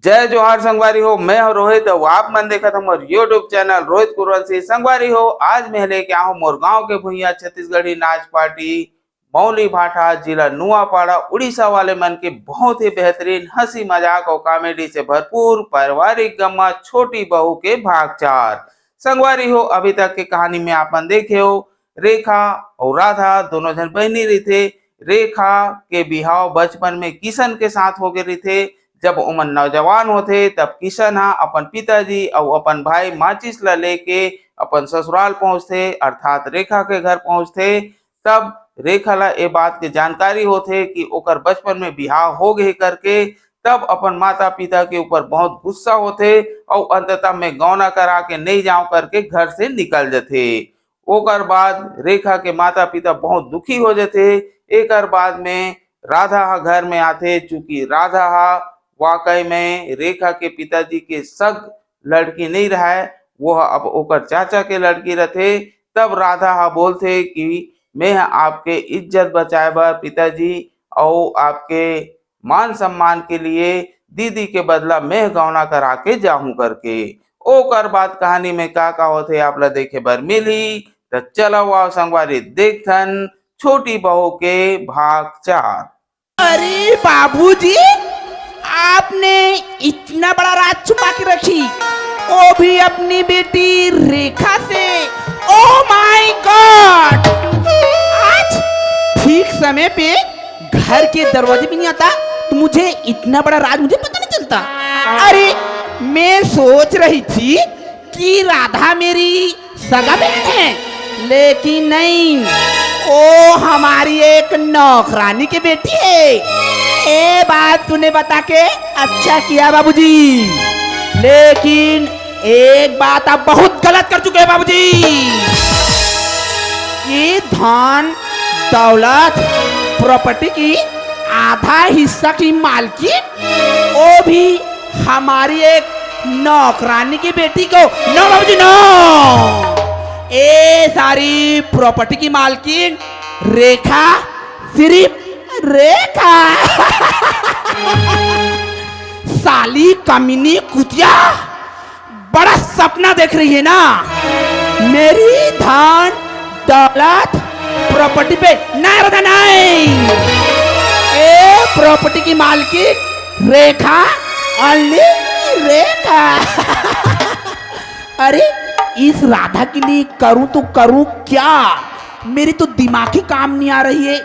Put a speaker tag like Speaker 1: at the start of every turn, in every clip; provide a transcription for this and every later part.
Speaker 1: जय जोहार संगवारी हो। मैं हूं रोहित और आप मन देखा था मोर यूट्यूब चैनल रोहित कुरवंशी। संगवारी हो, आज मैं लेके आया हूं मोर गांव के भुइया छत्तीसगढ़ी नाच पार्टी मौली भाठा जिला नुआपाड़ा उड़ीसा वाले मन के बहुत ही बेहतरीन हंसी मजाक और कॉमेडी से भरपूर पारिवारिक गम्मा छोटी बहू के भाग 4। संगवारी हो, अभी तक की कहानी में आपन देखे हो रेखा और राधा दोनों जन बहनी रही थे। रेखा के बिहाव बचपन में किशन के साथ हो गए थे। जब उमन नौजवान होते तब किशन हा अपन पिताजी और अपन भाई माचिस ला लेके अपन ससुराल पहुंचते अर्थात रेखा के घर पहुंचते। तब रेखा ला ये बात के जानकारी होते कि ओकर बचपन में बिहाव हो गए करके। तब अपन माता पिता के ऊपर बहुत गुस्सा होते और अंततः में गौना करा के नहीं जाओ करके घर से निकल जाते। ओकर बाद रेखा के माता पिता बहुत दुखी हो जाते। एक बाद में राधा हा घर में आते, चूंकि राधा हा वाकई में रेखा के पिताजी के सग लड़की नहीं रहा है, वो अब ओकर चाचा के लड़की रहते। तब राधा हा बोलते कि मैं आपके इज्जत बचाए बर पिताजी और आपके मान सम्मान के लिए दीदी के बदला मैं गौना करा के जाऊं करके। ओकर बाद कहानी में का होते आप ला देखे बर मिली। तो चलो आओ संगवारी देखथन छोटी बहू के भाग 4।
Speaker 2: अरे बाबूजी, आपने इतना बड़ा राज छुपा के रखी, वो भी अपनी बेटी रेखा से। Oh my God! आज ठीक समय पे घर के दरवाजे भी नहीं आता तो मुझे इतना बड़ा राज मुझे पता नहीं चलता। अरे मैं सोच रही थी कि राधा मेरी सगा बहन है, लेकिन नहीं, वो हमारी एक नौकरानी की बेटी है। ये बात तूने बता के अच्छा किया बाबूजी, लेकिन एक बात आप बहुत गलत कर चुके हैं बाबूजी। ये धन दौलत प्रॉपर्टी की आधा हिस्सा की मालकिन वो भी हमारी एक नौकरानी की बेटी को। नो बाबूजी नो, ये सारी प्रॉपर्टी की मालकिन रेखा, सिर्फ रेखा। साली कमीनी कुतिया, बड़ा सपना देख रही है ना मेरी धन दौलत प्रॉपर्टी पे। नहीं राधा नहीं, ये प्रॉपर्टी की मालकिन रेखा, ओनली रेखा। अरे इस राधा के लिए करूं तो करूं क्या, मेरी तो दिमाग ही काम नहीं आ रही है।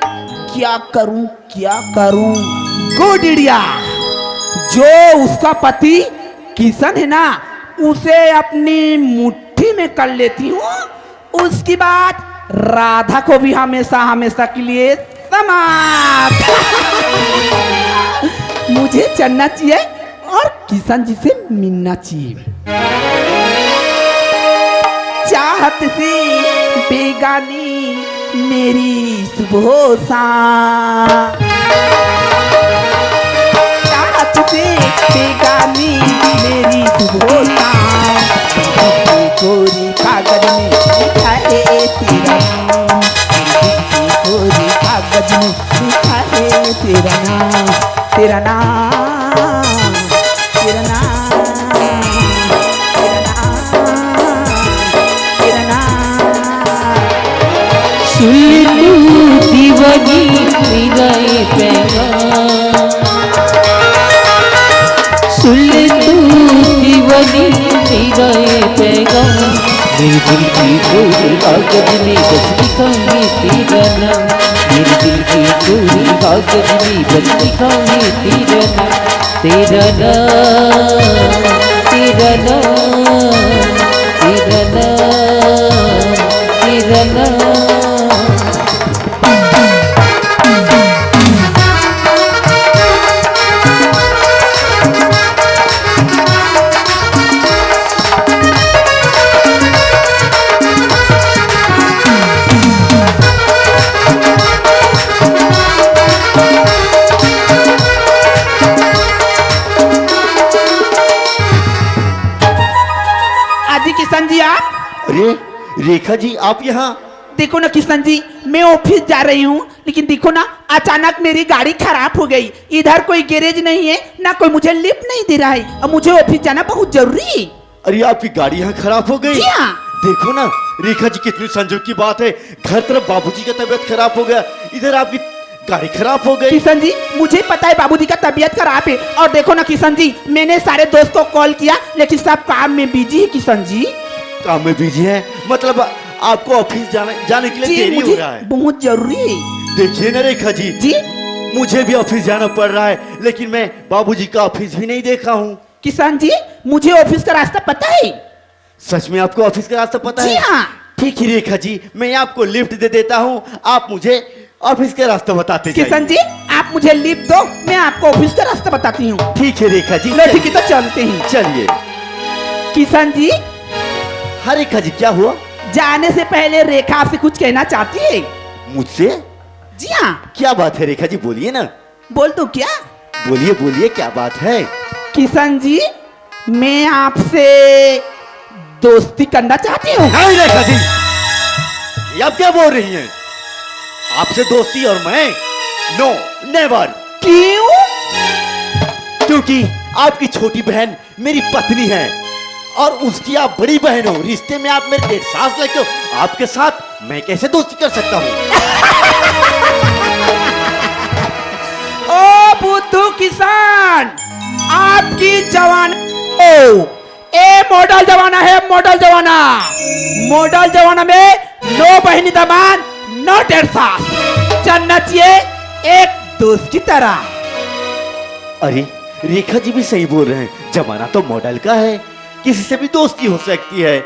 Speaker 2: क्या करूं क्या करूं। गुड आइडिया, जो उसका पति किशन है ना उसे अपनी मुट्ठी में कर लेती हूँ, उसके बाद राधा को भी हमेशा हमेशा के लिए समाप्त। मुझे चलना चाहिए और किशन जी से मिलना चाहिए। चाहत से बेगानी मेरी सुबह शाम, चाहत से बेगानी मेरी सुबह शाम, गोरी कागज में लिखा है तेरा नाम, गोरी कागज में लिखा है तेरा नाम, तेरा नाम, तेरा नाम, तेरा नाम।
Speaker 3: सुल्लू दीवानी मेरा ये पैगाम, सुल्लू दीवानी मेरा ये पैगाम, मेरे दिल की गोरी कागज में बस लिखा है तेरा नाम, मेरे दिल की गोरी कागज में बस लिखा है तेरा नाम, तेरा नाम, तेरा नाम, तेरा नाम, तेरा नाम।
Speaker 2: जी आप?
Speaker 4: अरे रेखा जी, आप यहाँ?
Speaker 2: देखो ना किशन जी, मैं ऑफिस जा रही हूँ, लेकिन देखो ना अचानक मेरी गाड़ी खराब हो गई। इधर कोई गैरेज नहीं है, ना कोई मुझे लिफ्ट नहीं दे रहा है, और मुझे ऑफिस जाना बहुत जरूरी है।
Speaker 4: अरे आपकी गाड़ी यहाँ खराब हो गई?
Speaker 2: जी हाँ।
Speaker 4: देखो ना रेखा जी, कितनी संजोग की बात है। घर तरफ बाबूजी का तबीयत खराब हो गया, इधर आपकी गाड़ी खराब हो गई।
Speaker 2: किशन जी, मुझे पता है बाबूजी का तबीयत खराब है, और देखो ना किशन जी, मैंने सारे दोस्त को कॉल किया, लेकिन सब काम में बिजी है। किशन जी
Speaker 4: काम में बिजी है? मतलब आपको ऑफिस जाने के लिए देरी हो रहा है?
Speaker 2: बहुत जरूरी है।
Speaker 4: देखिए ना रेखा जी, मुझे भी ऑफिस जाना पड़ रहा है, लेकिन मैं बाबूजी का ऑफिस भी नहीं देखा हूँ।
Speaker 2: किशन जी, मुझे ऑफिस का रास्ता पता है।
Speaker 4: सच में आपको ऑफिस का रास्ता पता है?
Speaker 2: जी हाँ।
Speaker 4: ठीक है रेखा जी, मैं आपको लिफ्ट दे देता हूँ, आप मुझे ऑफिस का रास्ता बताते जाइए।
Speaker 2: किशन जी, आप मुझे लिफ्ट दो, मैं आपको ऑफिस का रास्ता बताती हूँ।
Speaker 4: ठीक है रेखा जी।
Speaker 2: लो ठीक है, तो चलते हैं।
Speaker 4: चलिए।
Speaker 2: किशन जी।
Speaker 4: हाँ रेखा जी, क्या हुआ?
Speaker 2: जाने से पहले रेखा आपसे कुछ कहना चाहती है।
Speaker 4: मुझसे?
Speaker 2: जी हाँ।
Speaker 4: क्या बात है रेखा जी, बोलिए ना।
Speaker 2: बोल दो क्या?
Speaker 4: बोलिए बोलिए, क्या बात है?
Speaker 2: किशन जी, मैं आपसे दोस्ती करना चाहती हूँ।
Speaker 4: नहीं रेखा जी, ये आप क्या बोल रही हैं? आपसे दोस्ती और मैं? No, never.
Speaker 2: क्यों?
Speaker 4: क्योंकि आपकी छोटी बहन मेरी पत्नी है, और उसकी आप बड़ी बहन हो। रिश्ते में आप मेरे डेढ़ सास लगते हो, आपके साथ मैं कैसे दोस्ती कर सकता हूँ?
Speaker 2: ओ बुद्धू किसान, आपकी जवान ए मॉडल जमाना है, मॉडल जमाना। मॉडल जमाना में नो बहनी दमान, नो डेढ़ सास, चलना चाहिए एक दोस्त की तरह।
Speaker 4: अरे रेखा जी भी सही बोल रहे हैं, जमाना तो मॉडल का है, किसी से भी दोस्ती हो सकती है।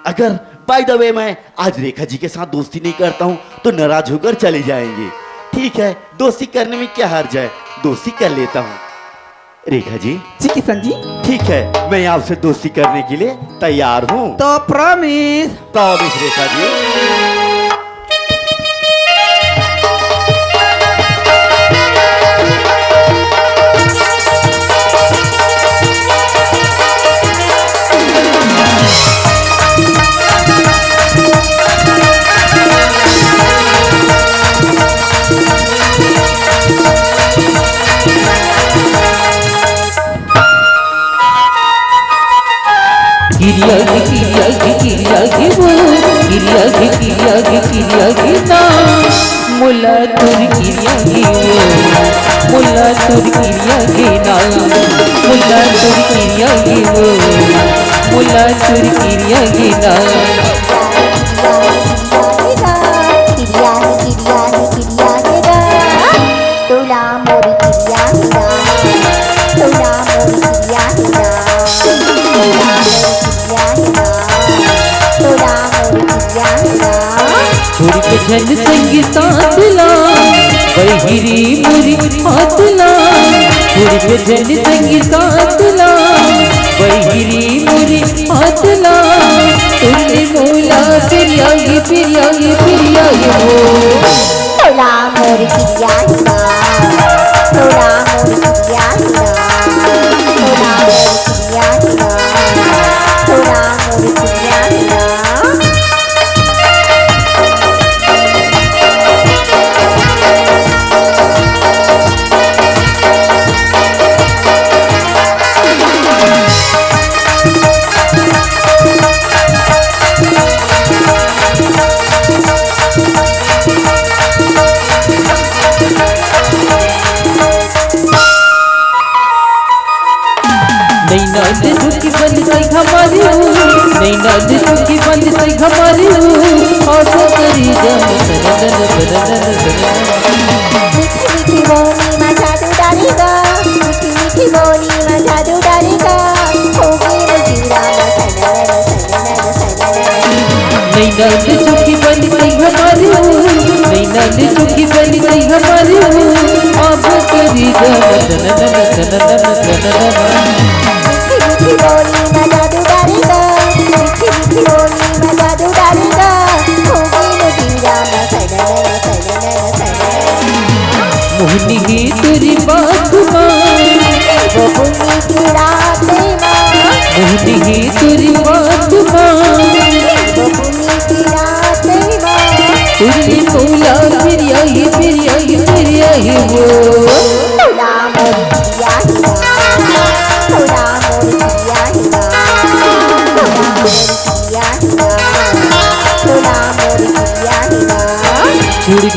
Speaker 4: अगर बाय द वे मैं आज रेखा जी के साथ दोस्ती नहीं करता हूँ तो नाराज होकर चले जाएंगे। ठीक है, दोस्ती करने में क्या हर्ज है, दोस्ती कर लेता हूँ। रेखा जी।
Speaker 2: जी किशन जी।
Speaker 4: ठीक है, मैं आपसे दोस्ती करने के लिए तैयार हूँ।
Speaker 2: तो प्रॉमिस।
Speaker 4: प्रॉमिस रेखा जी।
Speaker 3: मुला तुर किरिया गियो, मुला तुर किरिया गिना, मुला तुर किरिया गियो, मुला तुर किरिया गिना।
Speaker 5: तोला मोरी किरिया गिना, तोला मोरी किरिया गिना, तोला मोरी किरिया गिना।
Speaker 3: छोड़ के झन संगी साथला, बहिरी मुरी हाथला। छोड़ के झन संगी साथला, बहिरी मुरी हाथला। तुझे मोला फिरियागी फिरियागी फिरियागी हो।
Speaker 5: तोला मोरी किरिया गिना, तोला मोरी किरिया गिना, तोला मोरी किरिया गिना, तोला मोरी किरिया गिना।
Speaker 3: नैना दे दुखी बंद सही हमारी हूँ, नैना दे दुखी बंद सही हमारी हूँ। आशा करी जान सनन
Speaker 5: मीठी मीठी बोली में जादू डालेगा, मीठी मीठी बोली में जादू डालेगा। होगी मजीरा में सनन सनन सनन।
Speaker 3: नैना दे दुखी बंद सही हमारी हूँ, नैना दे दुखी बंद सही हमारी हूँ। आशा करी जान सनन सनन।
Speaker 5: मीठी बोली में जादू डालेगा, मीठी मीठी बोली में जादू डालेगा। होगी मजीरा में सनन सनन सनन।
Speaker 3: मोहनी ही तेरी बात मान,
Speaker 5: वो बुनी की रात में
Speaker 3: मोहनी ही तेरी बात मान।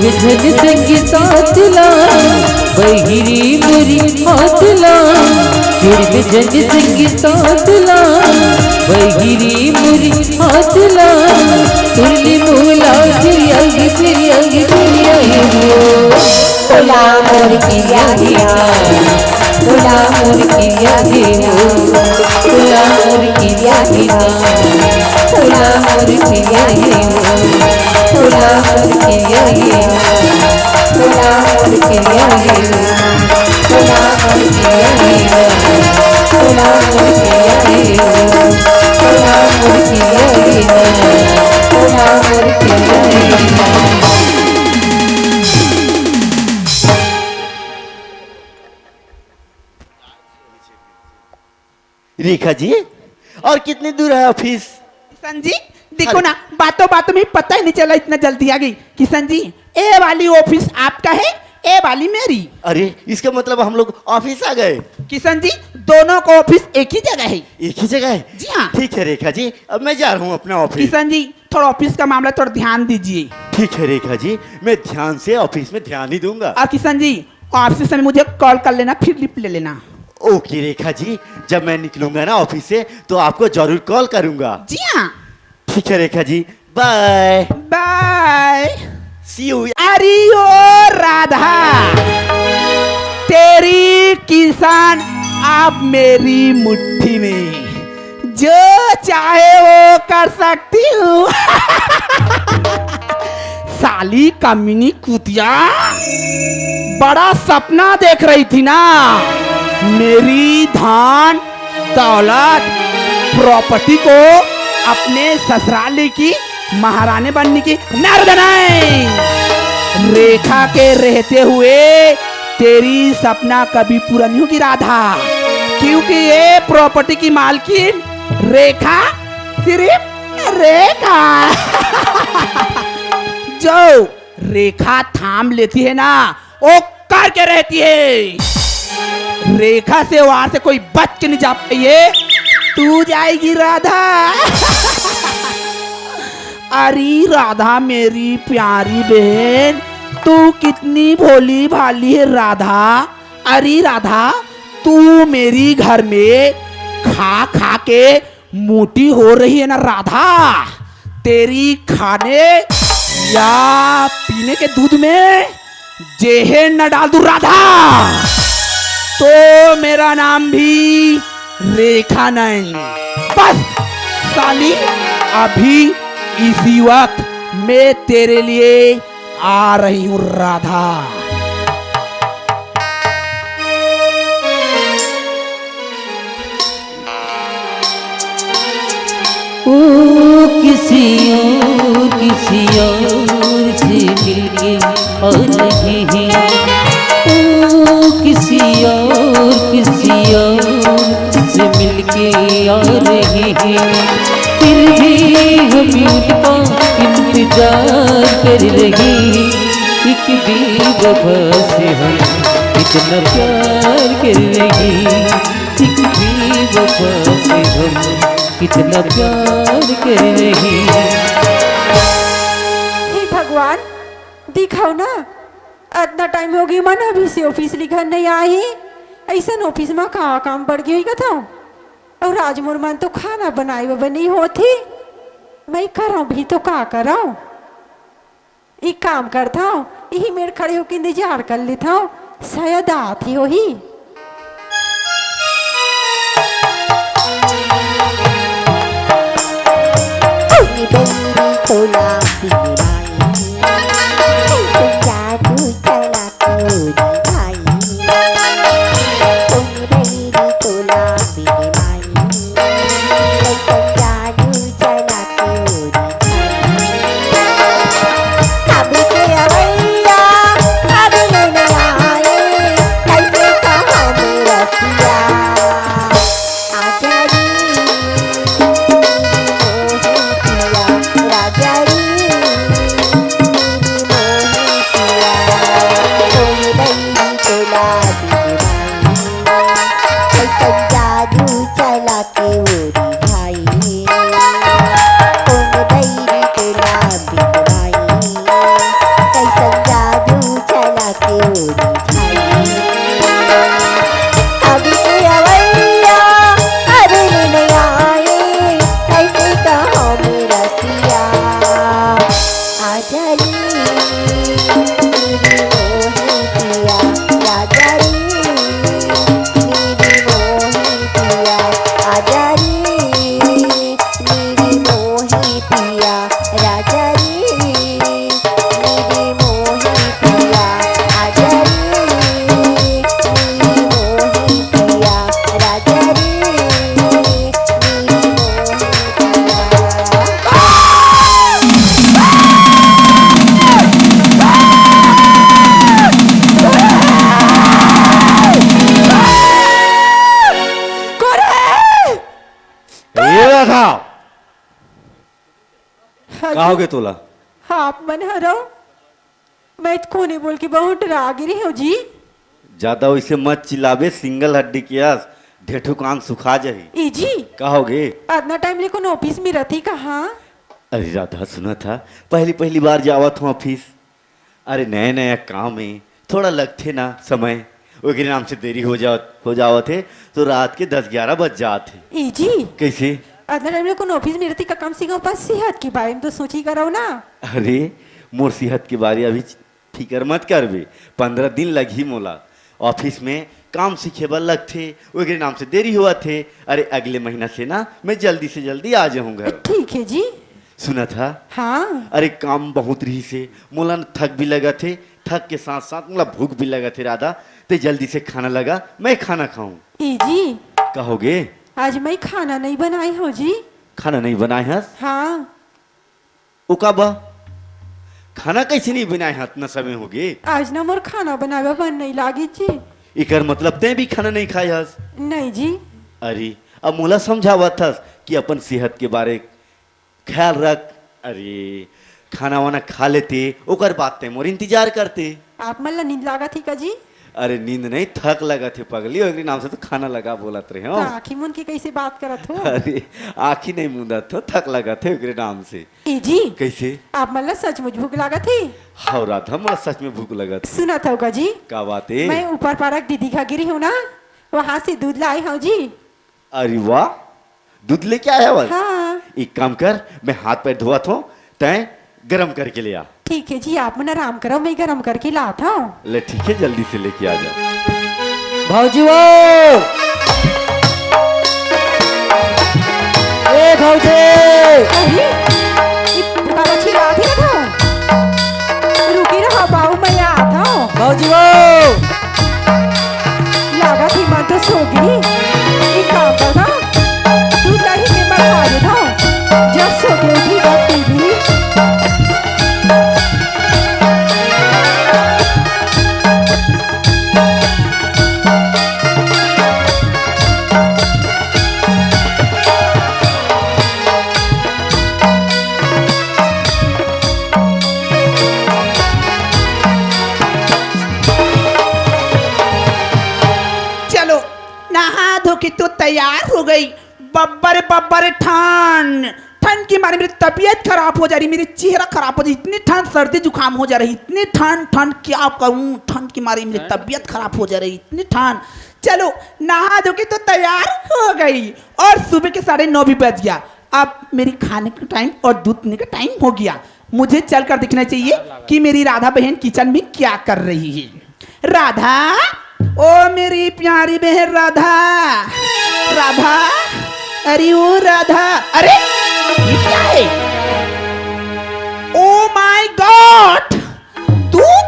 Speaker 3: झन संगी साथला बहिरी मोरी हाथला जुड़ झन संगी साथला बहिरी मोरी हाथला तुरली मोला फिर आगे हो
Speaker 5: तोला मोर किया गया
Speaker 3: तुला मोर किया हो तुला मोर किया तुला मोर किया हो तुला मोर किया तुला मोर किया तुला मोर किया तुला मोर किया तुला मोर किया तुला मोर किया
Speaker 4: रेखा जी, और कितनी दूर है ऑफिस?
Speaker 2: किशन जी देखो ना, बातों बातों में पता ही नहीं चला, इतना जल्दी आ गई। किशन जी, ए वाली ऑफिस आपका है, ए वाली मेरी।
Speaker 4: अरे इसका मतलब हम लोग ऑफिस आ गए।
Speaker 2: किशन जी, दोनों का ऑफिस एक ही जगह है।
Speaker 4: एक ही जगह है?
Speaker 2: जी हाँ।
Speaker 4: ठीक है रेखा जी, अब मैं जा रहा हूँ अपना ऑफिस।
Speaker 2: किशन जी, थोड़ा ऑफिस का मामला थोड़ा ध्यान दीजिए।
Speaker 4: ठीक है रेखा जी, मैं ध्यान से ऑफिस में ध्यान ही दूंगा।
Speaker 2: और किशन जी, ऑफिस में मुझे कॉल कर लेना, फिर लिप ले लेना।
Speaker 4: ओके रेखा जी, जब मैं निकलूंगा ना ऑफिस से तो आपको जरूर कॉल करूंगा।
Speaker 2: जी हाँ।
Speaker 4: ठीक है Rekha ji, bye
Speaker 2: bye.
Speaker 4: See you.
Speaker 2: अरे ओ राधा, तेरी किसान आप मेरी मुट्ठी में, जो चाहे वो कर सकती हूँ। साली कमीनी कुतिया, बड़ा सपना देख रही थी ना, मेरी धन दौलत प्रॉपर्टी को अपने ससुराल की महारानी बनने की नर्दनाएं। रेखा के रहते हुए तेरी सपना कभी पूरा नहीं होगी राधा, क्योंकि ये प्रॉपर्टी की मालकिन रेखा, सिर्फ रेखा। जो रेखा थाम लेती है ना, वो करके रहती है। रेखा से वहां से कोई बच के नहीं जा पाइए, तू जाएगी राधा। अरे राधा मेरी प्यारी बहन, तू कितनी भोली भाली है राधा। अरे राधा, तू मेरी घर में खा खा के मोटी हो रही है ना राधा। तेरी खाने या पीने के दूध में जहर न डाल दूं राधा, तो मेरा नाम भी रेखा नहीं। बस साली, अभी इसी वक्त मैं तेरे लिए आ रही हूँ राधा।
Speaker 3: ओ किसी और से मिलके और नहीं है, ओ किसी और से मिलके और नहीं है, फिर भी हम उनका इंतजार कर रहे। एक बेवफा से हम इतना प्यार कर रहे, एक बेवफा से हम कितना प्यार कर रही।
Speaker 5: हे भगवान, दिखाओ ना, इतना टाइम हो गई मन अभी से ऑफिस लिखा नहीं आई। ऐसा ऑफिस में कहाँ काम पड़ गई का था, और आज मोर मन तो खाना बनाई बनी होती, मैं कराऊं भी तो का कराऊं। एक काम करता हूँ, यही मेरे खड़े होकर इंतजार कर लेता हूँ, शायद आती हो ही।
Speaker 6: तोला जादू चला भाई, तोला जादू चला अभी के अवैया अभी लेने आए, कैसे कहा मेरा पिया आजा री राजा री।
Speaker 4: कहोगे तोला?
Speaker 5: आप मन हरो मैं कोने बोल के बहुत रागिरी हो जी।
Speaker 4: ज्यादा वैसे मत चिल्लाबे, सिंगल हड्डी के आस ढेठू कान सुखा जाही।
Speaker 5: ई जी
Speaker 4: कहोगे?
Speaker 5: आधना टाइम ले कौन ऑफिस में रहती कहाँ?
Speaker 4: अरे राधा सुना था, पहली पहली बार जावत हूँ ऑफिस। अरे नया नया काम है, थोड़ा लगते ना समय, ओकरे नाम से देरी हो जावत है तो रात के 10-11 बज जाते।
Speaker 5: ई जी
Speaker 4: कैसे?
Speaker 5: आधना टाइम ले कौन ऑफिस में रहती का कम से कम पास सेहत के बारे में तो सोची करो ना।
Speaker 4: अरे मोर सेहत के बारे अभी फिकर मत करबे, 15 दिन लगी मोला। ऑफिस में काम सीखे बर लगते, ओकरे नाम से देरी हुआ थे। अरे अगले महीना से ना मैं जल्दी से जल्दी आ जाऊँ घर।
Speaker 5: ठीक है जी।
Speaker 4: सुना था?
Speaker 5: हाँ
Speaker 4: अरे काम बहुत रही से मोला न थक भी लगा थे, थक के साथ साथ मोला भूख भी लगा थे राधा, तो जल्दी से खाना लगा मैं खाना खाऊं।
Speaker 5: ई जी
Speaker 4: कहोगे?
Speaker 5: आज मैं खाना नहीं बनाई हो जी।
Speaker 4: खाना नहीं बनाए हस?
Speaker 5: हाँ
Speaker 4: उकाबा खाना कैसे नहीं बनाए हाथ न समय हो गए?
Speaker 5: आज ना मोर खाना बनावे मन नहीं लागी जी।
Speaker 4: इकर मतलब ते भी खाना नहीं खाए हस?
Speaker 5: नहीं जी।
Speaker 4: अरे अब मोला समझावत हस कि अपन सेहत के बारे ख्याल रख। अरे खाना वाना खा लेते ओकर बात ते मोर इंतजार करते।
Speaker 5: आप मन ला नींद लागा थी का जी?
Speaker 4: अरे नींद नहीं, थक लगा थे पगली, ओकरे नाम से तो खाना लगा बोलत रहे हो।
Speaker 5: आखी मुन के कैसे बात करत हो?
Speaker 4: अरे आँखी नहीं मुंदा तो थक लगा थे ओकरे नाम से।
Speaker 5: ई जी
Speaker 4: कैसे?
Speaker 5: आप मन ला सचमुच भूख लागा थी?
Speaker 4: हाँ राधा मोला सच में भूख लगा था।
Speaker 5: सुना था होगा जी,
Speaker 4: का बात है?
Speaker 5: मैं ऊपर पारक दीदी का गिरी हूँ ना, वहाँ से दूध लाई हूँ जी।
Speaker 4: अरे वाह, दूध लेके आया बस?
Speaker 5: हाँ
Speaker 4: एक काम कर, मैं हाथ पैर धोत हूँ, तय गरम करके ले आ।
Speaker 5: ठीक है जी, आप मन आराम करो, मैं गरम करके लाता हूँ।
Speaker 4: ले ठीक है, जल्दी से लेके आ जा।
Speaker 3: भाजी वो ए भाजी
Speaker 5: अरे ये बुखार छिला थी ना था, रुकी रहा बाबू मैं आता हूँ।
Speaker 3: भाजी वो
Speaker 5: लागा थी मैं तो सो गई। एक काम करना, दूध लाई के मैं खा देता हूँ, जब सो के उठी तब पीगी।
Speaker 2: चलो नहा धो के तो तैयार हो गई। बब्बर बब्बर ठंड, ठंड की मारे मेरी तबीयत खराब हो जा रही, मेरी चेहरा खराब हो जा रही, इतनी ठंड, सर्दी जुकाम हो जा रही, इतनी ठंड, ठंड क्या करूं, ठंड की मारे मेरी तबीयत खराब हो जा रही, इतनी ठंड। चलो नहा धो के तो तैयार हो गई और सुबह के 9:30 भी बज गया। अब मेरी खाने का टाइम और दूध पीने का टाइम हो गया। मुझे चलकर देखना चाहिए कि मेरी राधा बहन किचन में क्या कर रही है। राधा, ओ मेरी प्यारी बहन राधा, राधा, अरे ओ राधा, अरे ये क्या है? ओ माय गॉड, दूध,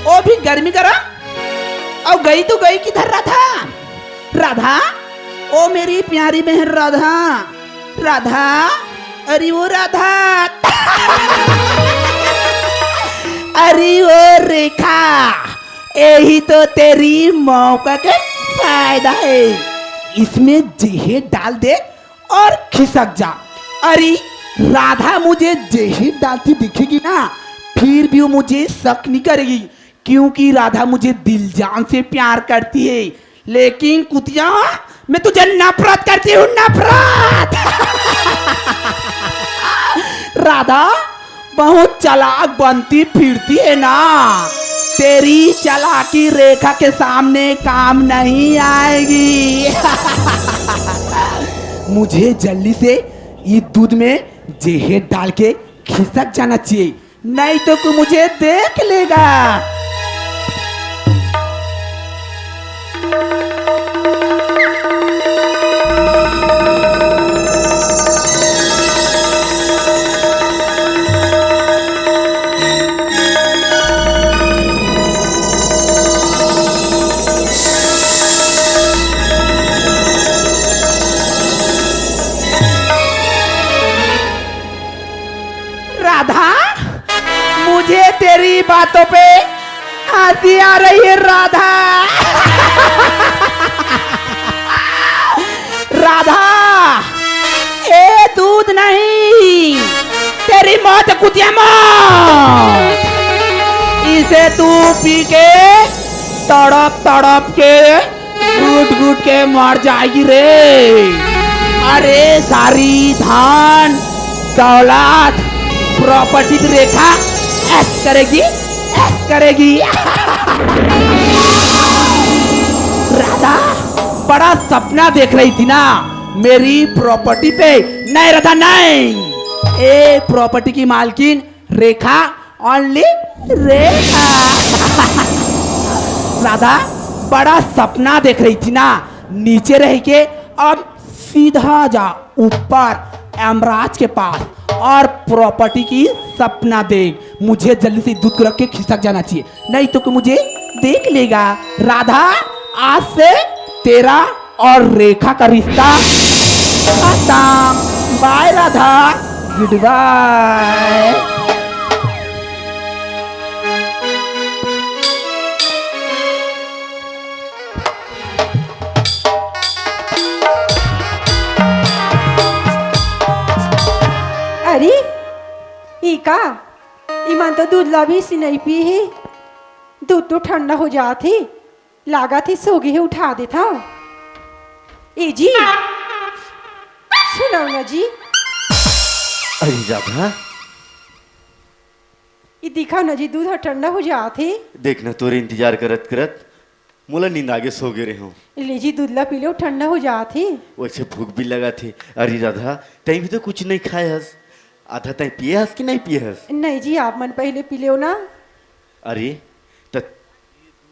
Speaker 2: ओ भी गर्मी करा, और गई तो गई किधर राधा? राधा, ओ मेरी प्यारी बहन राधा, राधा, अरे वो राधा, अरे वो रेखा, यही तो तेरी मौका का फायदा है, इसमें जहर डाल दे और खिसक जा। अरे राधा मुझे जहर डालती दिखेगी ना, फिर भी वो मुझे शक नहीं करेगी, क्योंकि राधा मुझे दिल जान से प्यार करती है। लेकिन कुतिया, मैं तुझे नफरत करती हूँ, नफरत। राधा बहुत चालाक बनती फिरती है ना, तेरी चालाकी रेखा के सामने काम नहीं आएगी। मुझे जल्दी से ये दूध में जहर डाल के खिसक जाना चाहिए, नहीं तो कोई मुझे देख लेगा। राधा, मुझे तेरी बातों पे हंसी आ रही है राधा। राधा, ये दूध नहीं, मेरी मौत कुतिया मौत। इसे तू पी के तड़प तड़प के घुट घुट के मर जाएगी रे। अरे सारी धान दौलत प्रॉपर्टी की रेखा ऐस करेगी, ऐस करेगी। राधा बड़ा सपना देख रही थी ना मेरी प्रॉपर्टी पे। नहीं राधा नहीं, ए प्रॉपर्टी की मालकिन रेखा, ओनली रेखा। राधा बड़ा सपना देख रही थी ना, नीचे रह के अब सीधा जा ऊपर यमराज के पास और प्रॉपर्टी की सपना देख। मुझे जल्दी से दूध को रख के खिसक जाना चाहिए, नहीं तो मुझे देख लेगा। राधा आज से तेरा और रेखा का रिश्ता खत्म। Bye Radha, good bye.
Speaker 5: अरे ई का ईमान तो दूध ला भी सी नहीं पी है। दूध तो ठंडा हो जाती, लागा थी सोगी ही उठा देता। ए जी सुनाओ ना जी।
Speaker 4: अरे राधा,
Speaker 5: ये दिखा ना जी, दूध ठंडा हो जाते।
Speaker 4: देखना तोरे इंतजार करत करत मोला नींद आगे सो गे रहे हो।
Speaker 5: ले जी दूध ला पी लो, ठंडा हो जाती।
Speaker 4: वैसे भूख भी लगा थी। अरे राधा, तै भी तो कुछ नहीं खाए हस। आधा तै पिए हस कि नहीं पिए हस?
Speaker 5: नहीं जी, आप मन पहले पी लो ना।
Speaker 4: अरे त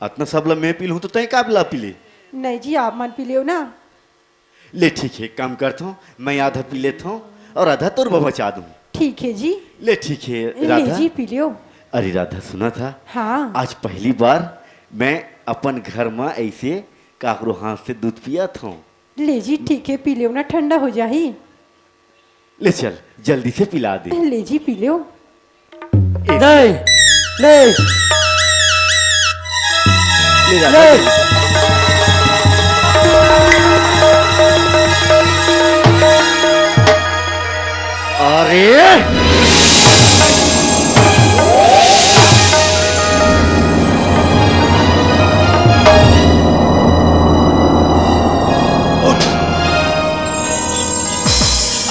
Speaker 4: अतना सब ला मैं पी लूँ तो तै का ला पी ले?
Speaker 5: नहीं जी, आप मन पी लो ना।
Speaker 4: ले ठीक है, काम करता हूँ, मैं आधा पी लेता हूँ और आधा तोर बचा दूँ।
Speaker 5: ठीक है जी।
Speaker 4: ले ठीक है
Speaker 5: ले
Speaker 4: राधा।
Speaker 5: G P low.
Speaker 4: अरे राधा सुना था,
Speaker 5: हाँ
Speaker 4: आज पहली बार मैं अपन घर में ऐसे काकरो हाथ से दूध पिया था।
Speaker 5: ले जी ठीक है, पी लो ना, ठंडा हो जाही।
Speaker 4: ले चल जल्दी से पिला दे।
Speaker 5: ले जी पी लो।
Speaker 3: नहीं नहीं
Speaker 4: ले राधा, अरे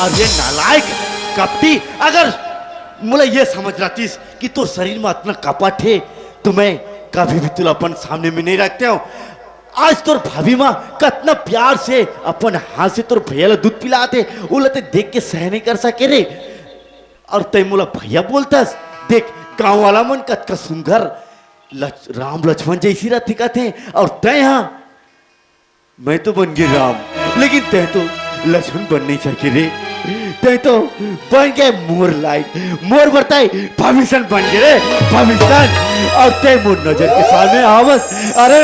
Speaker 4: अरे नालायक कपटी, अगर मुझे ये समझ रही कि तो शरीर में इतना कपट है तो मैं कभी भी तुला अपन सामने में नहीं रखते हो। आज तोर भाभी माँ कितना प्यार से अपन हाथ से तोर भैया ला दूध पिलाते, वो लते देख के सह नहीं कर सके रे। और तय मोला भैया बोलतस, देख गांव वाला मन कतका सुंदर राम लक्ष्मण जैसी रहती कहते। और तय यहाँ मैं तो बन गई राम, लेकिन तय तो लक्ष्मण बन नहीं सके रे। तय तो बन गए मोर लाइक, मोर बरताई भविष्य बन गए रे, भविष्य। और तय मोर नजर के सामने आवस। अरे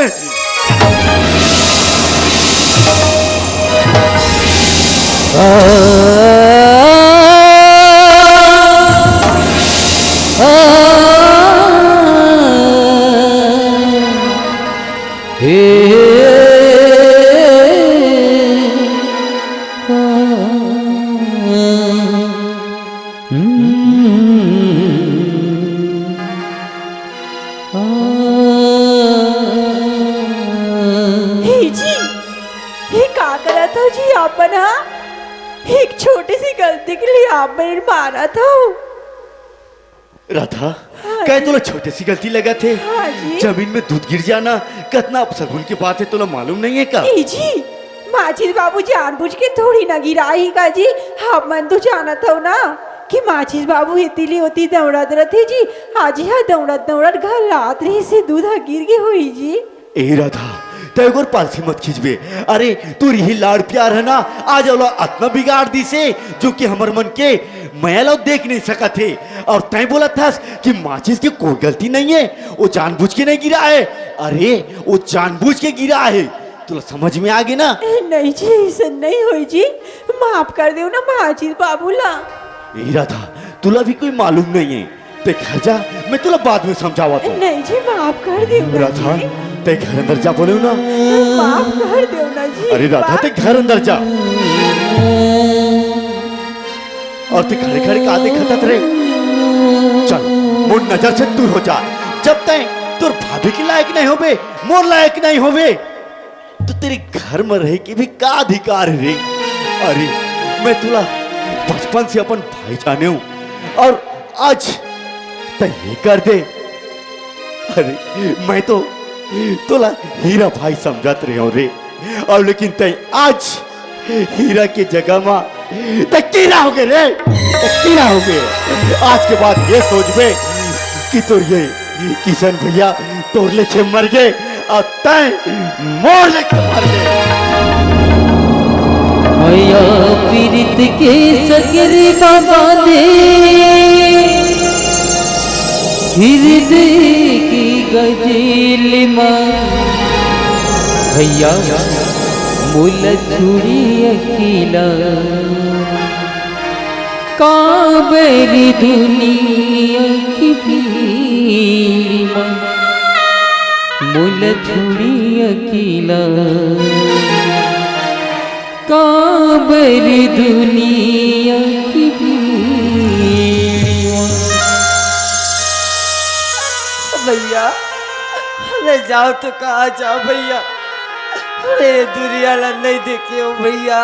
Speaker 5: हे जी, ये का करत हो जी आपन? हाँ, एक छोटी सी गलती के लिए आप मेरे मारा था।
Speaker 4: राधा, क्या तोला छोटी सी गलती लगा थे?
Speaker 5: हाँ जी।
Speaker 4: जमीन में दूध गिर जाना कितना अपशगुन की बात है, तोला मालूम नहीं है का?
Speaker 5: ए जी, माचिस बाबू जानबूझ के थोड़ी ना गिराई का जी। हम मन तो जानत हो ना कि माचिस बाबू इतनी होती दौड़त रहती जी। आज यहाँ दौड़त दौड़त घर लात रही से दूध गिर गई हुई जी।
Speaker 4: ए राधा, तय और पालसी मत खींचबे। अरे तू ही लाड़ प्यार है ना, आज वाला इतना बिगाड़ दी से जो कि हमर मन के मैलो देख नहीं सका थे। और तय बोला था कि माचिस की कोई गलती नहीं है, वो जानबूझ के नहीं गिरा है। अरे वो जानबूझ के गिरा है, तुला समझ में आ गई ना?
Speaker 5: नहीं जी, ऐसा नहीं हुई जी, माफ कर दो ना माचिस बाबू ला।
Speaker 4: ए राधा, तुला भी कोई मालूम नहीं है, ते घर जा, मैं तुला बाद में समझावा तो।
Speaker 5: नहीं जी, माफ कर दो
Speaker 4: राधा, ते घर अंदर जा बोले ना।
Speaker 5: माफ कर दो ना जी।
Speaker 4: अरे राधा, ते घर अंदर जा। और ते खड़े खड़े का देखा रे? चल मोर नजर से दूर हो जा। जब तक तोर भाभी के लायक नहीं होबे, मोर लायक नहीं होबे, तो तेरे घर में रह के भी का अधिकार है रे? अरे मैं तुला बचपन से अपन भाई जाने हूं और आज तय ये कर दे। अरे मैं तो तोला हीरा भाई समझत रहे हो रे, और लेकिन तय आज हीरा के जगह में तय कीड़ा हो गए रे, कीड़ा हो गए। आज के बाद ये सोच बे कि तोर ये किशन भैया तोर लेके मर गए और तय मोर लेके मर गए।
Speaker 3: भैया पीरित के सकरी बाबा दे हृदय की गजेल मां भैया मुल छुड़ी अकेला काबेरी दुनिया की भीड़ मां मुल छुड़ी अकेला काबेरी दुनिया की भीड़ मां।
Speaker 6: भैया मैं जाओ तो कहाँ जाओ भैया, मेरे दुनिया ला नहीं देखे हो भैया,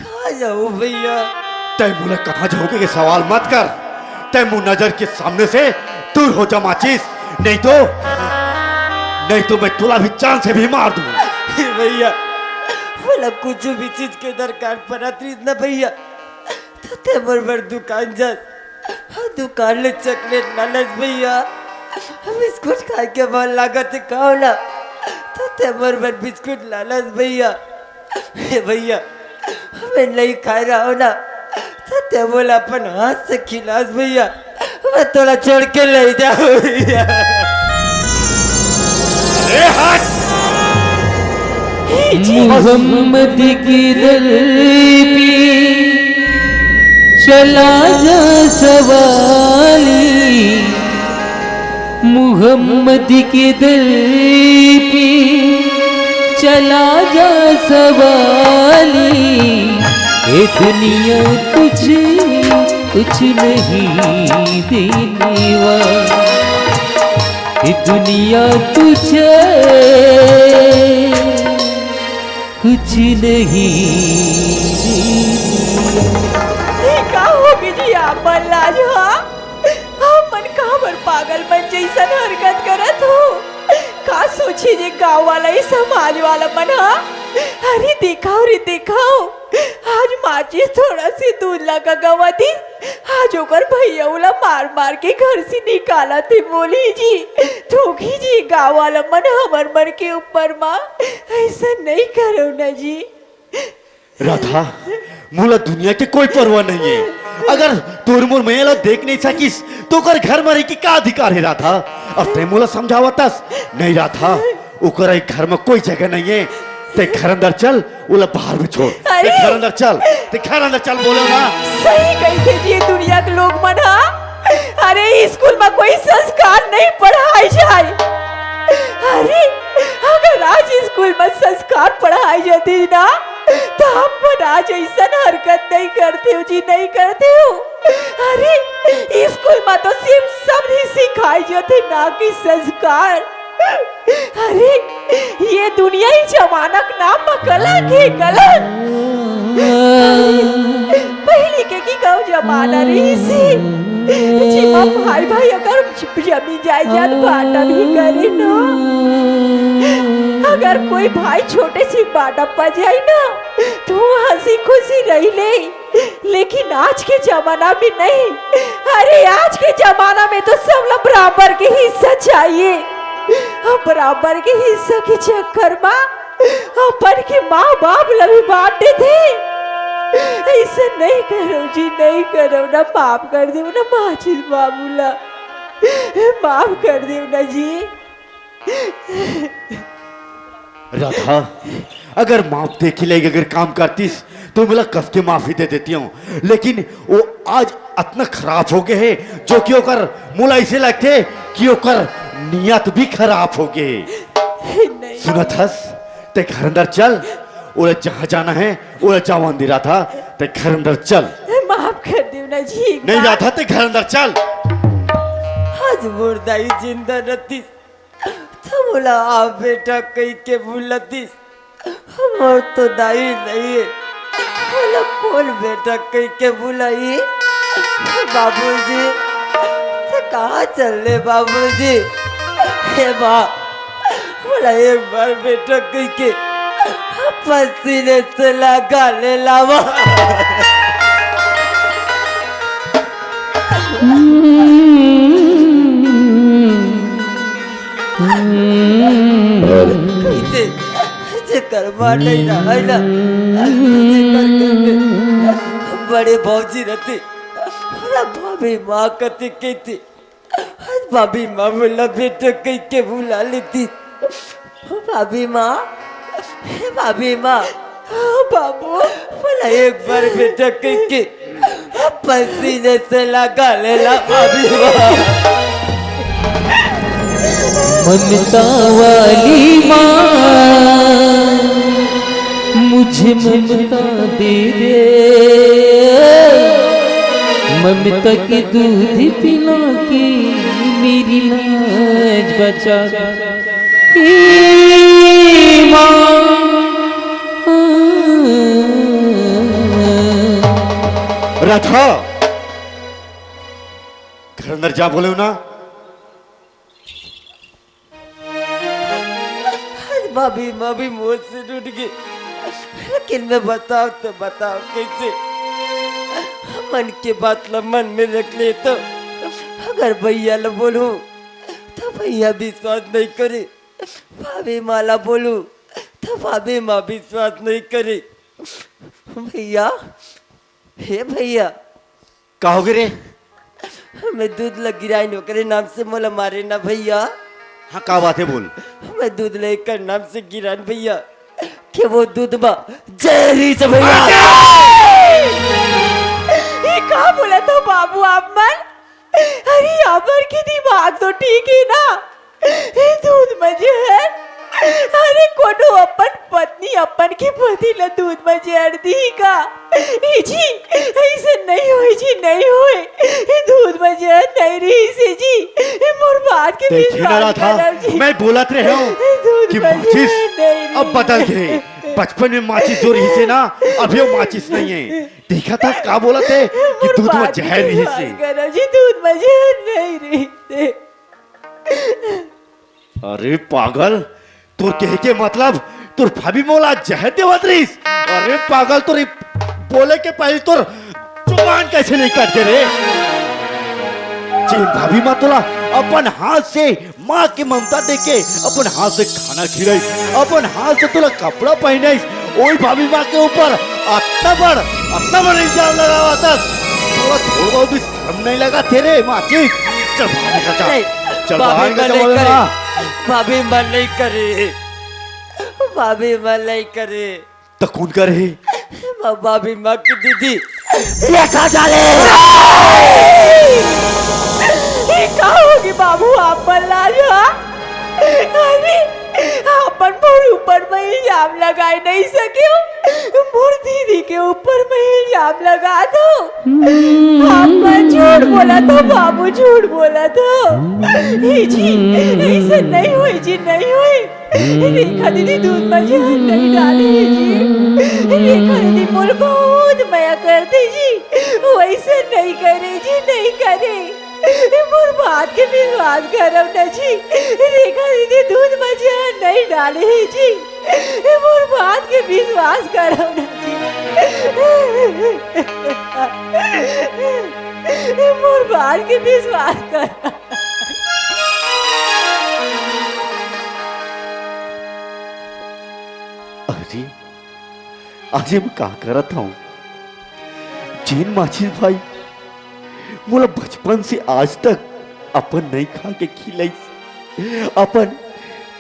Speaker 6: कहाँ जाओ भैया?
Speaker 4: तय मुझे कहाँ जाओगे के सवाल मत कर। तय मुँह नजर के सामने से दूर हो जा माचिस, नहीं तो मैं तुला भी जान से भी मार दूं।
Speaker 6: भैया बोला कुछ भी चीज के दरकार पड़ा ना भैया, तो ते बरबर दुकान जा, दुकान ले चॉकलेट लालच भैया, बिस्कुट खा के मन लागत खाओ ना, तो ते बरबर बिस्कुट लालच भैया। भैया मैं नहीं खा रहा हूँ ना, तो ते बोला अपन हाथ से खिलास भैया, मैं थोड़ा छोड़ के ले जाऊँ भैया।
Speaker 3: मोहम्मद की दर पे चला जा सवाली, मोहम्मद के दर पे चला जा सवाली। ये दुनिया कुछ नहीं देने वाली, ये दुनिया तुझे कुछ नहीं
Speaker 5: का होगी जी आप लाज? हाँ मन कहाँ पर पागल मन जैसन हरकत करत हो, का सोची जे गाँव वाला ही समाज वाला मन? हाँ अरे दिखाओ रे दिखाओ, आज माचिस थोड़ा सी दूध लगा गवा थी, आज ओकर भैया उला मार मार के घर से निकाला थे। बोली जी धोखी जी गाँव वाला मन हमर मन के ऊपर माँ, ऐसा नहीं करो ना जी।
Speaker 4: राधा मुला दुनिया के कोई परवाह नहीं है। अगर तोर मोर मेला देख नहीं सकिस तो कर घर में रह के का अधिकार है राधा? अब ते मुला समझावतस नहीं राधा, ओकर एक घर में कोई जगह नहीं है। ते घर अंदर चल, उला बाहर में छोड़। ते घर अंदर चल, ते घर अंदर चल, बोलो ना।
Speaker 5: सही कही थे जी दुनिया के लोग मना। अरे स्कूल में कोई संस्कार नहीं पढ़ाई जाए। अरे अगर आज स्कूल में संस्कार पढ़ाई जाती ना तो हम आज ऐसा हरकत नहीं करते हो जी, नहीं करते हो। अरे स्कूल में तो सिर्फ सब ही सिखाई जाते ना कि संस्कार। अरे ये दुनिया ही जमाना का नाम कलंक है, कलंक। पहले के की कहू जमाना रही सी जीमा भाई भाई अगर जमी जायदाद बांटा भी करे ना, अगर कोई भाई छोटे सी बांटा पा जाए ना तो हंसी खुशी रही ले, लेकिन आज के जमाना में नहीं। अरे आज के जमाना में तो सब लोग बराबर के हिस्सा चाहिए। बराबर के हिस्सा के चक्कर में अपन के माँ बाप लभी बांटे थे। ऐसा नहीं करो जी, नहीं करो ना, माफ कर दो ना माचिस बाबूला, माफ कर दो ना जी।
Speaker 4: राधा अगर माफ देख लेगी, अगर काम करतीस तो मिला कस के माफी दे देती हूँ, लेकिन वो आज इतना खराब हो गए है जो कि ओकर मुला ऐसे लगते कि ओकर नियत भी खराब हो गए। सुनत हस ते घर अंदर चल, और जहाँ जाना है वो जावन दे रहा था, ते घर अंदर चल।
Speaker 5: माफ कर दो ना जी एक
Speaker 4: नहीं
Speaker 5: बार।
Speaker 4: राधा ते घर अंदर चल।
Speaker 6: आज मोर दाई जिंदा रहती तो बोला आप बेटा कही के बुलातीस, मोर तो दाई नहीं है। बोला कौन बेटा कही के बुलाई? बाबूजी तो कहाँ चल रहे बाबूजी? हे माँ, बोला एक बार बेटा कही के पसीने से लगा ले लावा। कर्मा नहीं रहा है ना, बड़े भौजी रहते, भाभी माँ कती कहती, भाभी माँ बोला बेटा कह के बुला लेती। भाभी माँ, भाभी माँ, बाबू बोला एक बार बेटा कह के पसीने से लगा लेला भाभी माँ।
Speaker 3: ममता वाली माँ मुझे ममता दे दे, ममता की दूध पिला के मेरी लाज बचा। हे माँ,
Speaker 4: राधा घर अंदर जा बोले ना।
Speaker 6: भाभी माँ भी मोर से टूट गई, लेकिन मैं बताओ तो बताओ कैसे? मन की बात ला मन में रख ले तो अगर भैया ला बोलूं तो भैया विश्वास नहीं करे, भाभी माँ ला बोलूं तो भाभी माँ विश्वास नहीं करे। भैया, हे भैया,
Speaker 4: कहोगे रे?
Speaker 6: मैं दूध लग गिराई नौकरे नाम से मोला मारे ना भैया।
Speaker 4: हाँ का बात है बोल।
Speaker 6: मैं दूध लेकर नाम से गिरान भैया कि वो दूध बा जहरी से भैया।
Speaker 5: ये कहा बोला था बाबू आप मन? अरे अमर के दिमाग तो ठीक है ना? ये दूध में जहर, अरे कोनो अपन पत्नी अपन के पति ला दूध में जहर दी का? ये जी ऐसे नहीं होए जी, नहीं होए। ये दूध में जहर नहीं रही से जी, ये मोर बात के
Speaker 4: देखिए ना राधा, मैं बोलत रहे हूँ कि माचिस अब बदल गए। बचपन में माचिस जो रही से ना, अभी वो माचिस नहीं है। देखा था का बोला थे कि दूध में जहर रही से।
Speaker 5: जी दूध में जहर नहीं रही से।
Speaker 4: अरे पागल, तोर कहे के मतलब तोर भाभी मोला जहर देवत रहीस? अरे पागल, तोर बोले के पहले तोर जुबान कैसे नहीं काट के रे? जी भाभी माँ तोला अपन हाथ से माँ के ममता देके अपन हाथ से खाना खिलाई, अपन हाथ से तोला कपड़ा पहने, वही भाभी माँ के ऊपर इतना बड़ इल्जाम लगावा था। थोड़ा बहुत भी शर्म नहीं लगा तेरे माचिस? चल बाहर निकल, चल बाहर निकल।
Speaker 6: भाभी मन नहीं करे, भाभी मन नहीं करे
Speaker 4: तो कौन करे?
Speaker 6: भाभी माँ की दीदी
Speaker 5: रेखा डाले। ये क्या होगी बाबू आप बल्ला जो? अरे अपन मोर ऊपर में इल्जाम लगाए नहीं सके, मोर दीदी के ऊपर में इल्जाम लगा दो। आप झूठ बोला तो बाबू, झूठ बोला तो। जी ऐसे नहीं हुई जी, नहीं हुई। रेखा दीदी दूध में जहर नहीं डाली जी। रेखा दीदी मोर बहुत माया करती जी, वैसे नहीं करे जी, नहीं करे। मोर बात के विश्वास करो ना जी, रेखा दीदी दूध में जहर नहीं डाले जी। मोर बात के विश्वास करो ना जी। मोर बात के विश्वास करो।
Speaker 4: अरे आज मैं का करत हूँ? जीन माचिस भाई मोला बचपन से आज तक अपन नहीं खा के खिलाई, अपन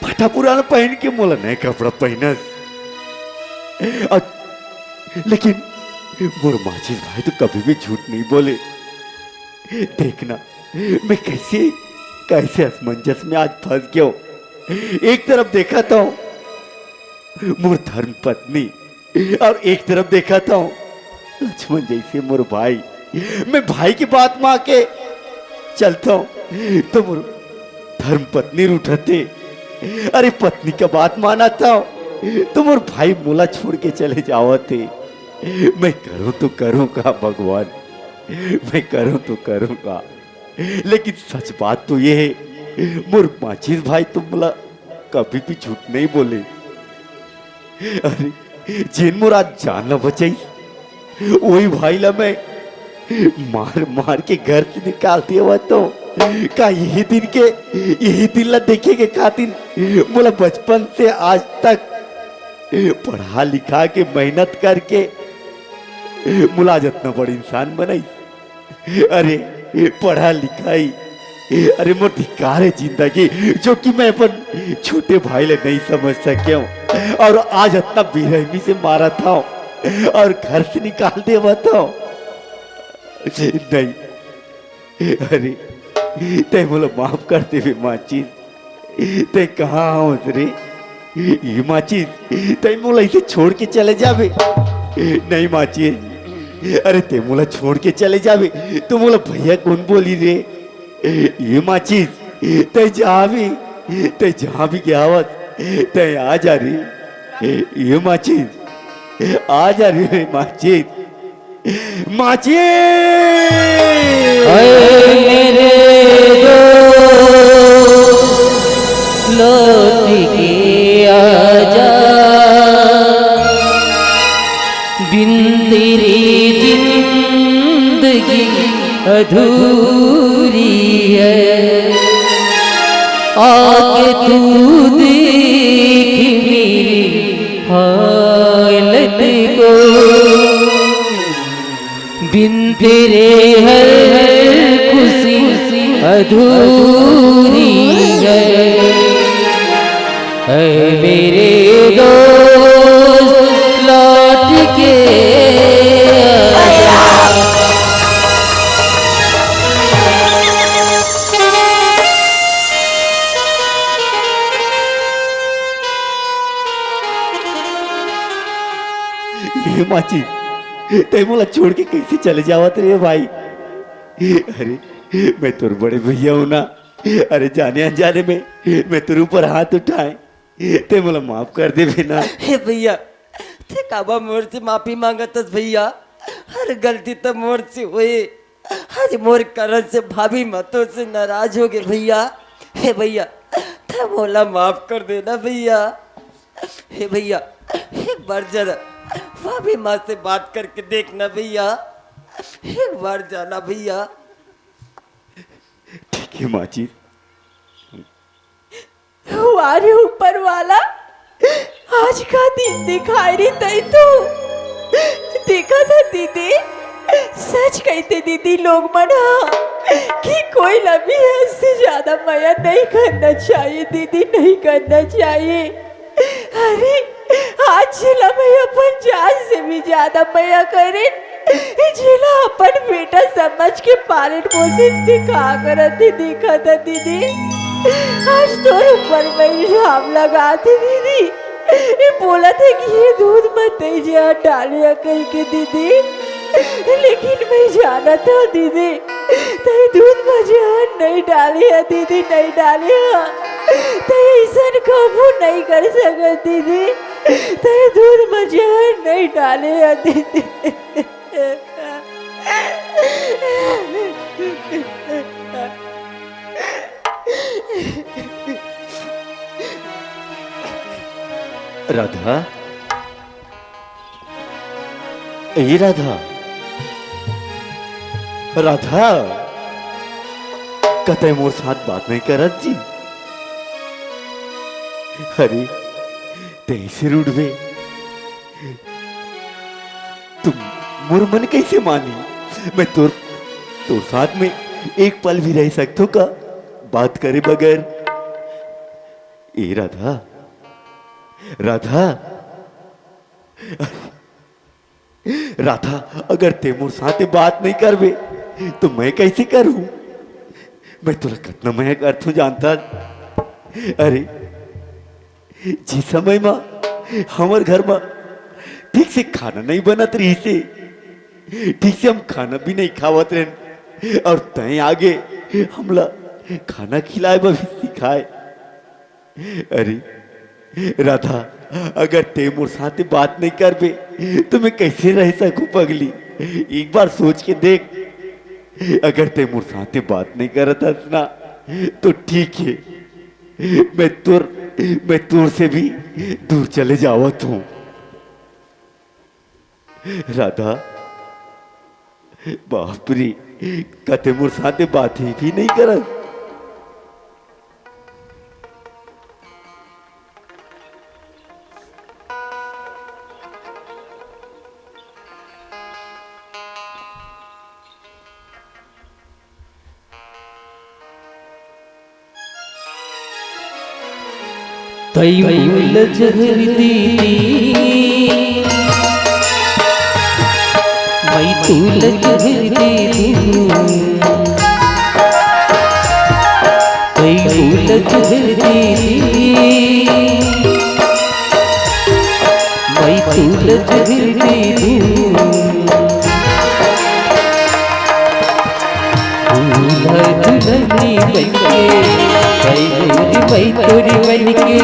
Speaker 4: फटा पुराना पहन के मोला नया कपड़ा पहनस। लेकिन मोर माचिस भाई तो कभी भी झूठ नहीं बोले। देखना मैं कैसे असमंजस में आज फंस गया हूं। एक तरफ देखा था मोर धर्म पत्नी और एक तरफ देखा था लक्ष्मण जैसे मोर भाई। मैं भाई की बात मान के चलता हूँ तो मोर धर्म पत्नी रूठते। अरे पत्नी का बात माना था तो मोर भाई मोला छोड़ के चले जाओ थे। मैं करूँ तो करूँगा भगवान, मैं करूँ तो करूँगा, लेकिन सच बात तो ये है मोर माचिस भाई तो मोला कभी भी झूठ नहीं बोले। अरे जिन मोर आज जान न बचाई वही भाई ला मैं मार मार के घर से निकाल दिया हुआ तो का यही दिन ला देखे के खातिर मोला बचपन से आज तक पढ़ा लिखा के मेहनत करके मुला जितना बड़ इंसान बनाई। अरे पढ़ा लिखाई, अरे मोर धिक्कार है जिंदगी जो कि मैं अपन छोटे भाई ले नहीं समझ सके हूँ और आज इतना बेरहमी से मारा था और घर से निकाल दे था। नहीं, अरे ते बोलो माफ कर दे माचिस, ते कहाँ हो रे ये माचिस, ते मोला इसे छोड़ के चले जावे। नहीं माचिस, अरे ते मोला छोड़ के चले जावे तो मोला भैया कौन बोली रे। ये माचिस ते जहाँ भी गयावत ते आ जा रे। ये माचिस आ जा रे माचिस, माचिस।
Speaker 3: मेरे दो लौट के आजा, बिन तेरी जिंदगी अधूरी है। आके तू देख मेरी हालत को, बिन तेरे हर खुशी अधूरी है। मेरे दोस्त लौट के आजा।
Speaker 4: ये माची ते मोला छोड़ के कैसे चले जावत रे भाई। अरे मैं तुर बड़े भैया हूं ना, अरे जाने अनजाने में मैं तेरे ऊपर हाथ उठाए ते मोला माफ कर दे बिना।
Speaker 6: हे भैया ते काबा मोर से माफी मांगतस भैया, हर गलती तो मोर से हुई। आज मोर कारण से भाभी मतों से नाराज हो गए भैया। हे भैया ते मोला माफ कर देना भैया। हे भैया एक बार जरा भाभी माँ से बात करके देखना भैया, एक बार जाना भैया।
Speaker 4: ठीक है माची।
Speaker 5: हमारे ऊपर वाला आज का दिन दिखाई रही तई तो देखा था दीदी। सच कहते दीदी लोग मना कि कोई लभी इससे ज्यादा माया नहीं करना चाहिए दीदी, नहीं करना चाहिए। अरे आज जिला भैया अपन जान से भी ज्यादा माया करे, जिला अपन बेटा समझ के पालन पोषण दिखा कर देखा था दीदी। आज तो ऊपर में इल्जाम लगाते दीदी, ये बोला था कि ये दूध मत दीजिए डालिया कह के दीदी, लेकिन मैं जाना था दीदी तो दूध में जहर नहीं डालिया दीदी, नहीं डालिया तो ऐसा कबू नहीं कर सका दीदी, तो दूध में जहर नहीं डालिया दीदी।
Speaker 4: राधा, ए राधा, राधा कतई मोर साथ बात नहीं करत जी। अरे तैसे रूठबे तुम मोर मन कैसे मानी। मैं तोर साथ में एक पल भी रह सकता का बात करे बगैर। ए राधा, राधा, राधा अगर ते मोर साथे बात नहीं करबे तो मैं कैसे करूं। मैं तुला कितना मैं करतू जानता। अरे जिस समय में हमार घर में ठीक से खाना नहीं बनत रही से ठीक से हम खाना भी नहीं खावत रहे और तय आगे हमला खाना खिलाए भी सिखाए। अरे राधा, अगर ते मोर साथे बात नहीं कर बे तो मैं कैसे रह सकूं पगली? एक बार सोच के देख, अगर ते मोर साथे बात नहीं करता ना तो ठीक है, मैं तुर से भी दूर चले जावत हूं। राधा, बाप रे, कते मोर साथे बात ही भी नहीं करत।
Speaker 3: तई जहर दीदी मैं तूल जहर दे दूं, तई जहर दीदी मैं तूल जहर दे दूं। दूल्हा दुल्हनी बनके कई तोरी बनके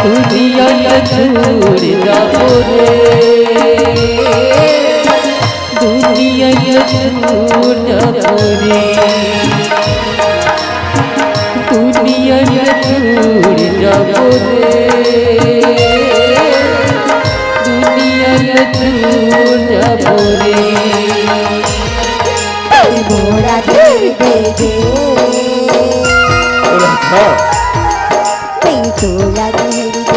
Speaker 3: दुनिया छोड़ जाओ रे, दुनिया छोड़ जाओ रे, दुनिया छोड़ जाओ रे, दुनिया छोड़ जाओ रे।
Speaker 5: मोरा दे दे दे
Speaker 4: राधा,
Speaker 5: तोला दे दे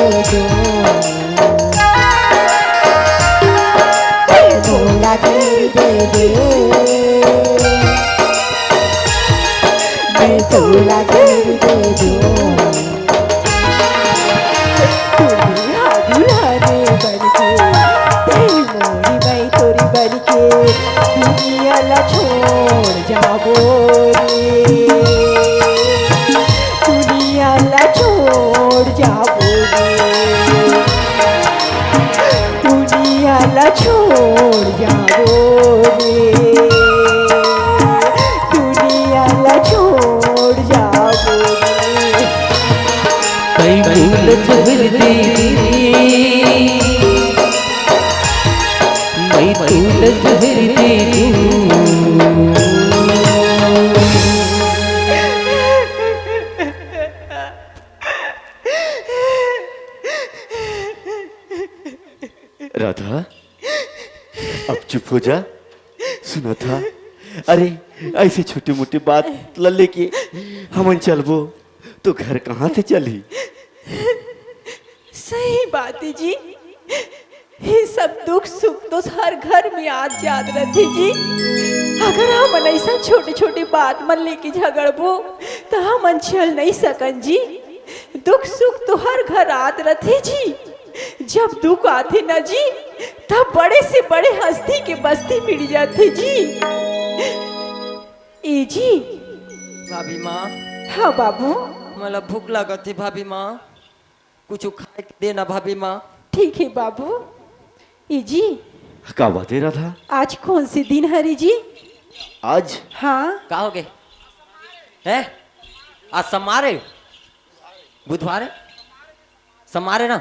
Speaker 5: तोला दे दे मैं तोला दे दे दुल्हा दुल्हा रे बनके तेरी मोरी मैं तोरी बनके दुनिया ला छोड़ जाबो रे, दुनिया ला छोड़ जाबो रे, दुनिया ला छोड़ जाबो रे, दुनिया ला छोड़ जाबो रे।
Speaker 3: कई फूल जहर दे मैं फूल जहर दे दूं।
Speaker 4: राधा, अब चुप हो जा। सुना था, अरे ऐसे छोटे मोटे बात लेके हमन चलबो तो घर कहाँ से चली?
Speaker 5: सही बात है जी, ये सब दुख सुख तो हर घर में आज याद रहती जी। अगर हम ऐसा छोटे छोटे बात मन लेके झगड़बो तो हम चल नहीं सकन जी। दुख सुख तो हर घर आत रहते जी। जब दुख आते ना जी तब बड़े से बड़े हस्ती के बस्ती मिल जाते जी। ए जी।
Speaker 6: भाभी माँ,
Speaker 5: हाँ बाबू।
Speaker 6: मला भूख लागत है भाभी माँ, कुछ खाए के देना भाभी माँ।
Speaker 5: ठीक है बाबू। ए जी,
Speaker 4: का बात है राधा?
Speaker 5: आज कौन से दिन हरी जी?
Speaker 4: आज?
Speaker 5: हाँ।
Speaker 6: का हो गए हैं? आज समारे बुधवार है, समारे ना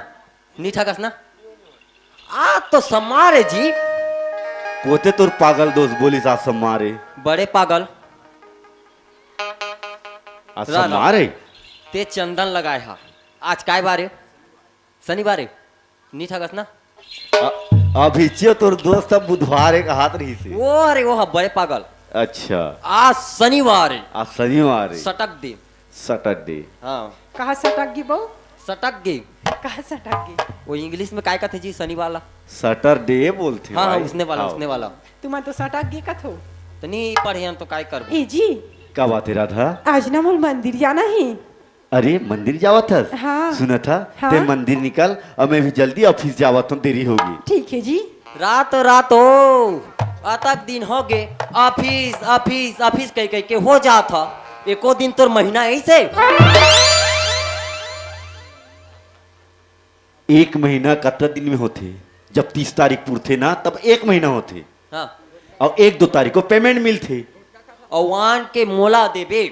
Speaker 6: नीठा कस ना आज तो समारे जी।
Speaker 4: पोते तोर पागल दोस्त बोली सा समारे।
Speaker 6: बड़े पागल
Speaker 4: आज समारे
Speaker 6: ते चंदन लगाए हा। आज काय बारे? शनिवार है, नीठा कस ना।
Speaker 4: अभी तोर दोस्त अब बुधवार का हाथ रही से।
Speaker 6: वो अरे वो बड़े पागल।
Speaker 4: अच्छा,
Speaker 6: आज शनिवार है।
Speaker 4: आज शनिवार है।
Speaker 6: सटक दे।
Speaker 4: सैटरडे।
Speaker 6: हाँ,
Speaker 5: कहाँ सटक गई बहू?
Speaker 6: सटक गई।
Speaker 5: कहाँ सटक गई?
Speaker 6: वो इंग्लिश में काय कहते जी शनिवार वाला?
Speaker 4: सैटरडे बोलते।
Speaker 6: हाँ हाँ, उसने वाला, उसने वाला।
Speaker 5: तुम तो सटक गई कथो?
Speaker 6: तो नहीं पढ़े हम तो काय कर।
Speaker 5: ए जी,
Speaker 4: का बात है राधा?
Speaker 5: आज ना मोल मंदिर जाना है।
Speaker 4: अरे मंदिर जावा था?
Speaker 5: हाँ।
Speaker 4: सुना था?
Speaker 5: हाँ।
Speaker 4: ते मंदिर निकल और मैं भी जल्दी ऑफिस जावा तो देरी होगी।
Speaker 5: ठीक है जी।
Speaker 6: रात रात हो अतक दिन हो गए, ऑफिस ऑफिस ऑफिस कह कह के हो जाता। एको दिन तो महीना ऐसे।
Speaker 4: एक महीना कतरा दिन में होते? जब 30 तारीख पूर्थे ना तब एक महीना होते।
Speaker 6: हाँ,
Speaker 4: और 1-2 तारीख को पेमेंट मिल थे।
Speaker 6: और वान के मोला देबे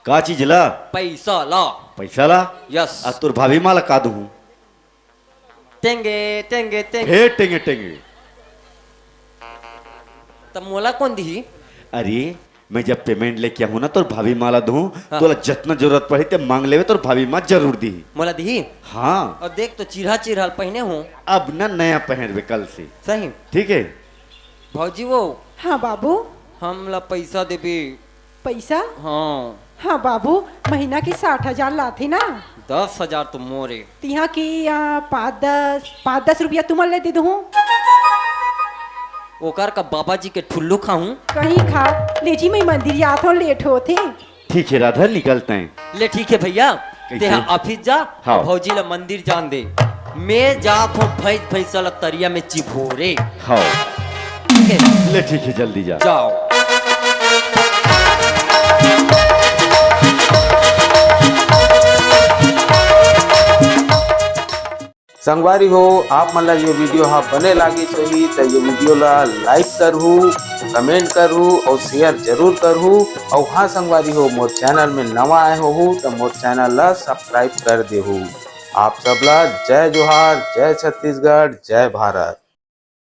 Speaker 4: का चीज ला?
Speaker 6: पैसा ला।
Speaker 4: पैसा ला?
Speaker 6: यस।
Speaker 4: आ तोर भाभी माला का दूं?
Speaker 6: टेंगे टेंगे टेंगे।
Speaker 4: हे टेंगे टेंगे।
Speaker 6: तब मोला कौन दी?
Speaker 4: अरे मैं जब पेमेंट लेके आऊँ ना तोर भाभी माला दूं,
Speaker 6: हाँ।
Speaker 4: तोला जितना जरूरत पड़ी ते मांग लेवे, तोर भाभी माँ जरूर दी।
Speaker 6: मोला दी?
Speaker 4: हाँ।
Speaker 6: और देख तो चिरहा चिरहा पहने हूँ।
Speaker 4: अब ना नया पहनबे कल से।
Speaker 6: सही।
Speaker 4: ठीक है।
Speaker 6: भौजी वो
Speaker 5: हाँ बाबू।
Speaker 6: हमला पैसा देबे।
Speaker 5: पैसा?
Speaker 6: हाँ।
Speaker 5: हाँ बाबू, महीना की 60,000 लाती ना।
Speaker 6: 10,000 तो मोरे।
Speaker 5: तिहा की 5-10 रुपया तुमन ले दे दूँ।
Speaker 6: ओकर का बाबा जी के ठुल्लू खाऊं।
Speaker 5: कहीं खा लेजी, मैं मंदिर जात हूँ, लेट होते।
Speaker 4: ठीक है राधा, निकलते हैं।
Speaker 6: ले ठीक है भैया,
Speaker 4: कैसे?
Speaker 6: तेहा ऑफिस जा।
Speaker 4: हाँ।
Speaker 6: भौजी ला मंदिर जान दे। मैं जात हूँ फैसला तरिया में चिभोरे।
Speaker 4: हाँ
Speaker 6: ठीक है?
Speaker 4: ले ठीक है, जल्दी जा।
Speaker 6: जाओ।
Speaker 1: संगवारी हो आप मन ला ये वीडियो हाँ बने लागी सही तो ये वीडियो ला लाइक करहू, कमेंट करहू और शेयर जरूर करहू। और हाँ संगवारी हो मोर चैनल में नवा आए हो तो मोर चैनल ला सब्सक्राइब कर देहू। आप सबला जय जोहार, जय छत्तीसगढ़, जय भारत।